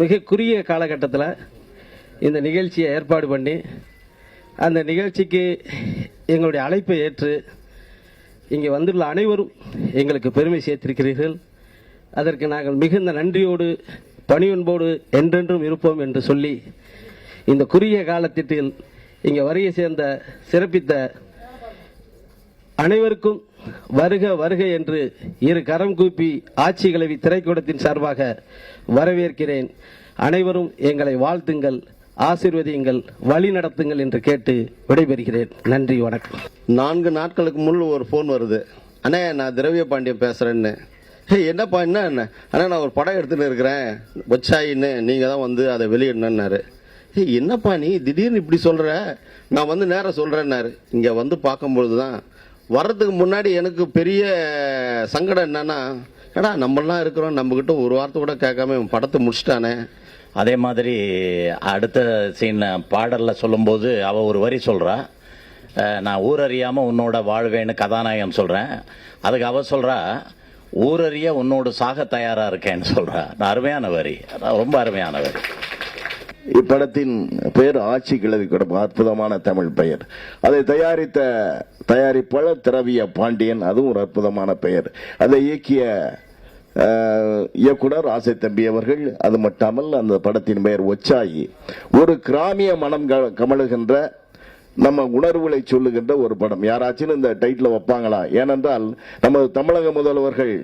மிக குறுகிய காலகட்டத்தில் இந்த நிகழ்ச்சியை ஏற்பாடு பண்ணி அந்த நிகழ்ச்சிக்கு எங்களுடைய அழைப்பை ஏற்று இங்கே வந்துள்ள அனைவரும் எங்களுக்கு பெருமை சேர்த்திருக்கிறீர்கள். அதற்கு நாங்கள் மிகுந்த நன்றியோடு பணிவன்போடு என்றென்றும் இருப்போம் என்று சொல்லி இந்த குறுகிய காலத்திற்கில் இங்கே வருகை சேர்ந்த சிறப்பித்த அனைவருக்கும் வருக வருக என்று இரு கரம் கூப்பி ஆட்சி கலவி திரைக்கூடத்தின் சார்பாக வரவேற்கிறேன். அனைவரும் எங்களை வாழ்த்துங்கள், ஆசீர்வதியுங்கள், வழி நடத்துங்கள் என்று கேட்டு விடைபெறுகிறேன். நன்றி, வணக்கம். 4 நாட்களுக்கு முன் ஒரு ஃபோன் வருது, அண்ணே நான் திரவிய பாண்டியன் பேசுறேன்னு. என்னப்பா என்ன அண்ணா நான் ஒரு படம் எடுத்துன்னு இருக்கிறேன் வச்சாயின்னு, நீங்கள் தான் வந்து அதை வெளியிடணுன்னாரு. என்னப்பா நீ திடீர்னு இப்படி சொல்கிற, நான் வந்து நேரம் சொல்கிறேன்னாரு. இங்கே வந்து பார்க்கும்பொழுது தான் வர்றதுக்கு முன்னாடி எனக்கு பெரிய சங்கடம் என்னன்னா, ஏடா நம்மளாம் இருக்கிறோம், நம்மக்கிட்ட ஒரு வார்த்தை கூட கேட்காம படத்தை முடிச்சிட்டானே. அதே மாதிரி அடுத்த சீன் பாடலில் சொல்லும்போது அவள் ஒரு வரி சொல்கிறா, நான் ஊரறியாமல் உன்னோட வாழ்வேன்னு கதாநாயகன் சொல்கிறேன். அதுக்கு அவள் சொல்கிறா, ஊரறிய உன்னோட சாக தயாராக இருக்கேன்னு சொல்கிறா. அருமையான வரி, ரொம்ப அருமையான வரி. இப்படத்தின் பெயர் ஆட்சி கிழவி குடும்பம், அற்புதமான தமிழ் பெயர். அதை தயாரித்த தயாரிப்பாளர் திரவிய பாண்டியன், அதுவும் ஒரு அற்புதமான பெயர். அதை இயக்கிய இயக்குனர் ஆசை தம்பி அவர்கள். அது மட்டுமல் அந்த படத்தின் பெயர் ஒச்சாயி. ஒரு கிராமிய மனம் கமழுகின்ற, நம்ம உணர்வுகளை சொல்லுகின்ற ஒரு படம். யாராச்சும் இந்த டைட்டில் வைப்பாங்களா? ஏனென்றால் நமது தமிழக முதல்வர்கள்